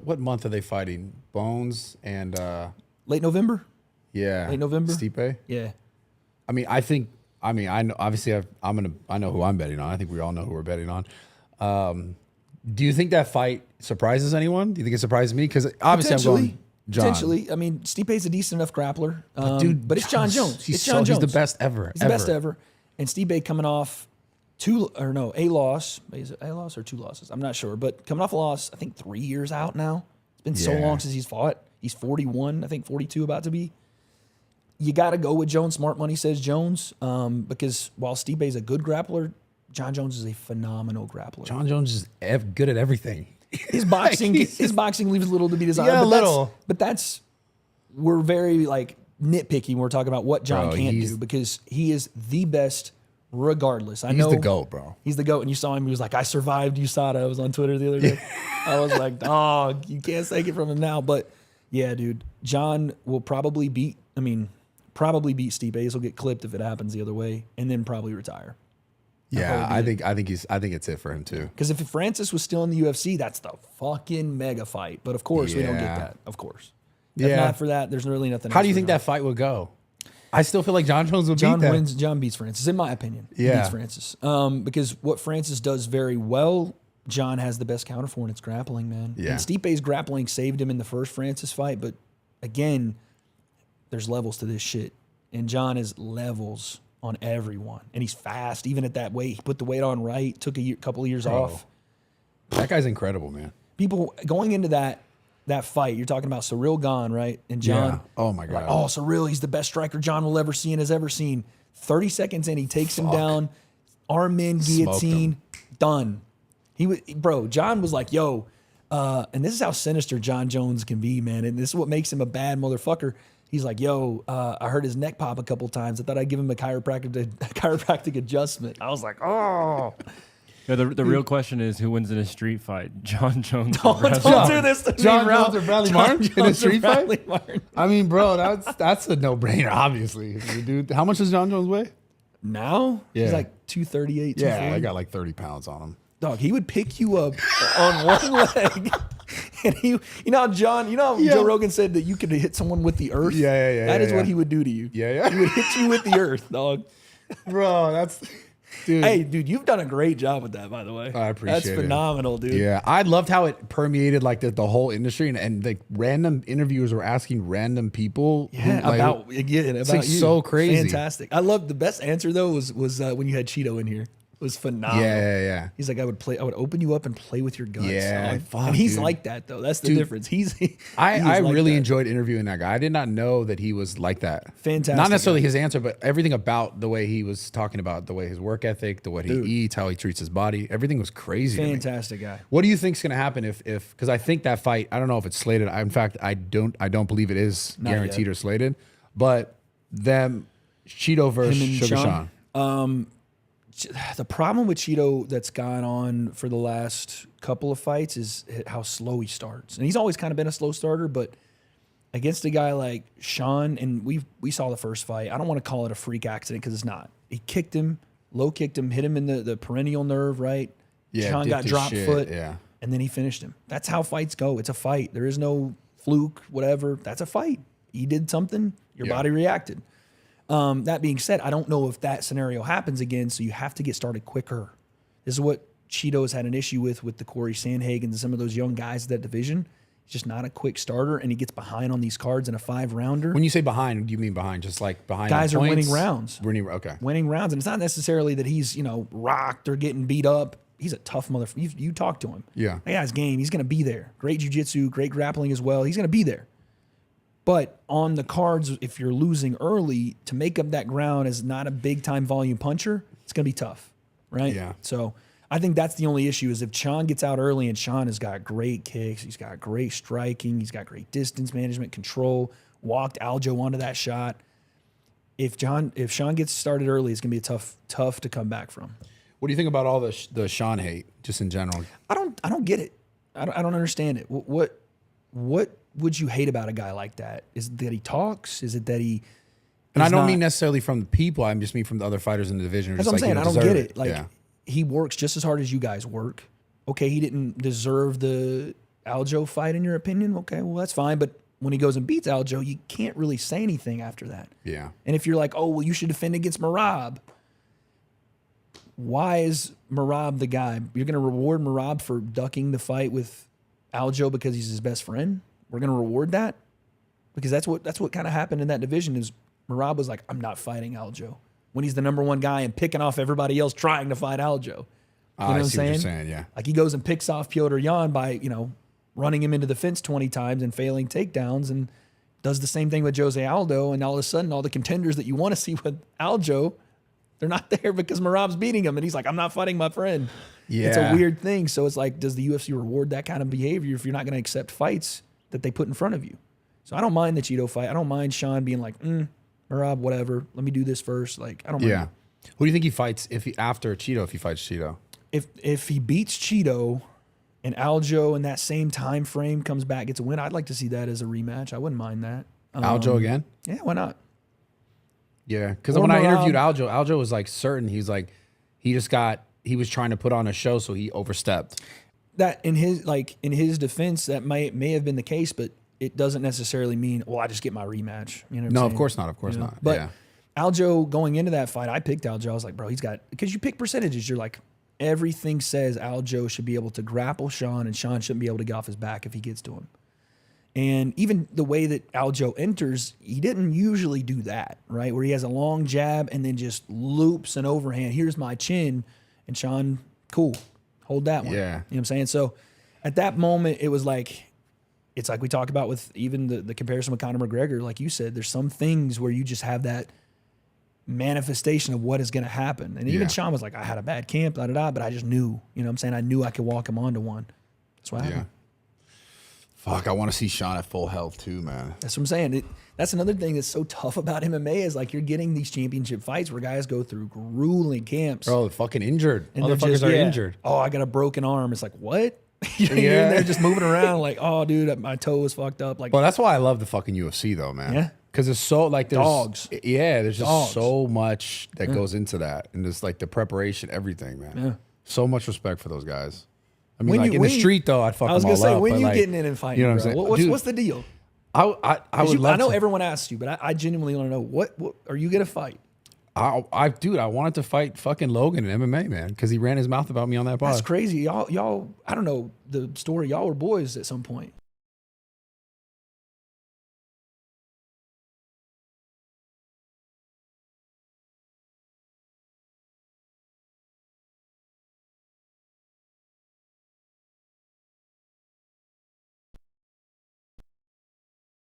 what month are they fighting? Bones and late November. Yeah, late November. Stipe. Yeah. I mean, I know. Obviously, I know who I'm betting on. I think we all know who we're betting on. Do you think that fight surprises anyone? Do you think it surprises me? Because obviously I'm going John. Potentially. I mean, Stipe's a decent enough grappler. But it's John Jones. He's the best ever. He's the best ever. And Stipe coming off a loss. Is it a loss or 2 losses? I'm not sure. But coming off a loss, I think 3 years out now. It's been so long since he's fought. He's 41, I think 42 about to be. You got to go with Jones. Smart money says Jones. Because while Stipe's a good grappler, John Jones is a phenomenal grappler. John Jones is good at everything. His boxing leaves a little to be desired. Yeah, a little. We're very nitpicky when we're talking about what John can't do, because he is the best regardless. He's the GOAT, bro. He's the GOAT. And you saw him, he was like, I survived USADA. I was on Twitter the other day. I was like, dog, you can't take it from him now. But yeah, dude, John will probably beat Stipe. He'll get clipped if it happens the other way, and then probably retire. Yeah, I think it's it for him too. Because if Francis was still in the UFC, that's the fucking mega fight. But of course, we don't get that. Of course. If not for that, there's really nothing. How do you think that fight would go? I still feel like John Jones would beat that. John beats Francis, in my opinion. Yeah. He beats Francis. Because what Francis does very well, John has the best counter for, and it's grappling, man. Yeah. And Stipe's grappling saved him in the first Francis fight. But again, there's levels to this shit. And John is levels on everyone. And he's fast, even at that weight. He put the weight on right, took a couple of years off. That guy's incredible, man. People going into that fight, you're talking about Cyril Gane, right? And John. Yeah. Oh, my God. Like, Cyril, he's the best striker John will ever see and has ever seen. 30 seconds in, he takes him down. Arm in, guillotine, done. John was like, yo, and this is how sinister John Jones can be, man. And this is what makes him a bad motherfucker. He's like, yo, I heard his neck pop a couple times. I thought I'd give him a chiropractic adjustment. I was like, oh. Yeah, the real question is, who wins in a street fight? John Jones. Don't do this to John me, bro. Jones or Bradley Martin in a street fight? Martin. I mean, bro, that's a no-brainer, obviously. Dude, how much does John Jones weigh? Now? Yeah. He's like 238, 240. Yeah, I got like 30 pounds on him. Dog, he would pick you up on one leg. And how Joe Rogan said that you could hit someone with the earth? Yeah. That is what he would do to you. Yeah. He would hit you with the earth, dog. Bro, that's... Dude. Hey, dude, you've done a great job with that, by the way. I appreciate it. That's phenomenal, dude. Yeah, I loved how it permeated like the whole industry, and like random interviewers were asking random people. About you. So crazy. Fantastic. I loved the best answer though was when you had Cheeto in here. It was phenomenal. Yeah. He's like, I would open you up and play with your guts. Yeah, and he's like that though. That's the difference. I really enjoyed interviewing that guy. I did not know that he was like that. Fantastic. Not necessarily his answer, but everything about the way he was talking about the way his work ethic, the way he eats, how he treats his body. Everything was crazy. Fantastic guy. What do you think's going to happen if because I think that fight, I don't know if it's slated. In fact, I don't believe it is guaranteed or slated. But them Cheeto versus Sugar Sean. The problem with Cheeto that's gone on for the last couple of fights is how slow he starts. And he's always kind of been a slow starter, but against a guy like Sean, and we saw the first fight, I don't want to call it a freak accident because it's not. He kicked him, low kicked him, hit him in the perennial nerve, right? Yeah, Sean got drop foot, and then he finished him. That's how fights go. It's a fight. There is no fluke, whatever. That's a fight. He did something, your body reacted. That being said, I don't know if that scenario happens again, so you have to get started quicker. This is what Cheeto's had an issue with the Corey Sandhagens and some of those young guys of that division. He's just not a quick starter, and he gets behind on these cards in a 5-rounder. When you say behind, do you mean behind? Just like behind guys on are points? winning rounds. Winning rounds, and it's not necessarily that he's rocked or getting beat up. He's a tough motherfucker. You talk to him. Yeah. That guy's game. He's going to be there. Great jiu-jitsu, great grappling as well. He's going to be there. But on the cards, if you're losing early, to make up that ground as not a big-time volume puncher, it's going to be tough, right? Yeah. So I think that's the only issue is if Sean gets out early, and Sean has got great kicks, he's got great striking, he's got great distance management, control, walked Aljo onto that shot. If Sean gets started early, it's going to be tough to come back from. What do you think about all the Sean hate, just in general? I don't get it. I don't understand it. What would you hate about a guy like that? Is it that he talks? Is it that he? And I don't mean necessarily from the people. I just mean from the other fighters in the division. That's what I'm saying. I don't get it. Like he works just as hard as you guys work. Okay, he didn't deserve the Aljo fight in your opinion? Okay, well, that's fine. But when he goes and beats Aljo, you can't really say anything after that. Yeah. And if you're like, oh, well, you should defend against Merab, why is Merab the guy? You're going to reward Merab for ducking the fight with Aljo because he's his best friend? We're going to reward that? Because that's what kind of happened in that division is Merab was like, I'm not fighting Aljo. When he's the number one guy and picking off everybody else trying to fight Aljo. You know what I'm saying? What you're saying, yeah. Like he goes and picks off Piotr Jan by, running him into the fence 20 times and failing takedowns, and does the same thing with Jose Aldo. And all of a sudden, all the contenders that you want to see with Aljo, they're not there because Merab's beating him. And he's like, I'm not fighting my friend. Yeah. It's a weird thing. So it's like, does the UFC reward that kind of behavior if you're not going to accept fights that they put in front of you? So I don't mind the Cheeto fight. I don't mind Sean being like, Merab, whatever. Let me do this first. Like, I don't mind. Yeah. Who do you think he fights after Cheeto, if he fights Cheeto? If he beats Cheeto and Aljo in that same time frame comes back, gets a win, I'd like to see that as a rematch. I wouldn't mind that. Aljo again? Yeah, why not? Yeah, because Or when I Merab. interviewed Aljo was like certain. He's like, he was trying to put on a show, so he overstepped. That in his defense, that may have been the case, but it doesn't necessarily mean, well, I just get my rematch. You know what I'm No, saying? of course not. Of course not. But yeah. Aljo going into that fight, I picked Aljo. I was like, bro, because you pick percentages. You're like, everything says Aljo should be able to grapple Sean, and Sean shouldn't be able to get off his back if he gets to him. And even the way that Aljo enters, he didn't usually do that, right? Where he has a long jab and then just loops an overhand. Here's my chin. And Sean, cool, hold that one. Yeah. You know what I'm saying? So at that moment, it was like, it's like we talk about with even the comparison with Conor McGregor. Like you said, there's some things where you just have that manifestation of what is going to happen. And even Sean was like, I had a bad camp, but I just knew, you know what I'm saying? I knew I could walk him onto one. That's what happened. Fuck, I want to see Sean at full health too, man. That's what I'm saying. That's another thing that's so tough about MMA is like you're getting these championship fights where guys go through grueling camps. Bro, they're fucking injured. And they're Motherfuckers just, are injured. Oh, I got a broken arm. It's like, what? You're in there just moving around like, oh, dude, my toe was fucked up. Like, Well, that's why I love the fucking UFC though, man. Yeah. Because it's so like there's Dogs. Yeah, there's just Dogs. so much that goes into that, and just like the preparation, everything, man. Yeah. So much respect for those guys. I mean, When like you- in the when you- street though, I'd fuck I was them going to all say, up, when but, you like, getting in and fighting, you know what bro? I'm saying? Dude, What's the deal? I would love I know to. everyone asks you, but I genuinely want to know, what are you going to fight? Dude, I wanted to fight fucking Logan in MMA, man, because he ran his mouth about me on that pod. That's crazy. Y'all, I don't know the story. Y'all were boys at some point.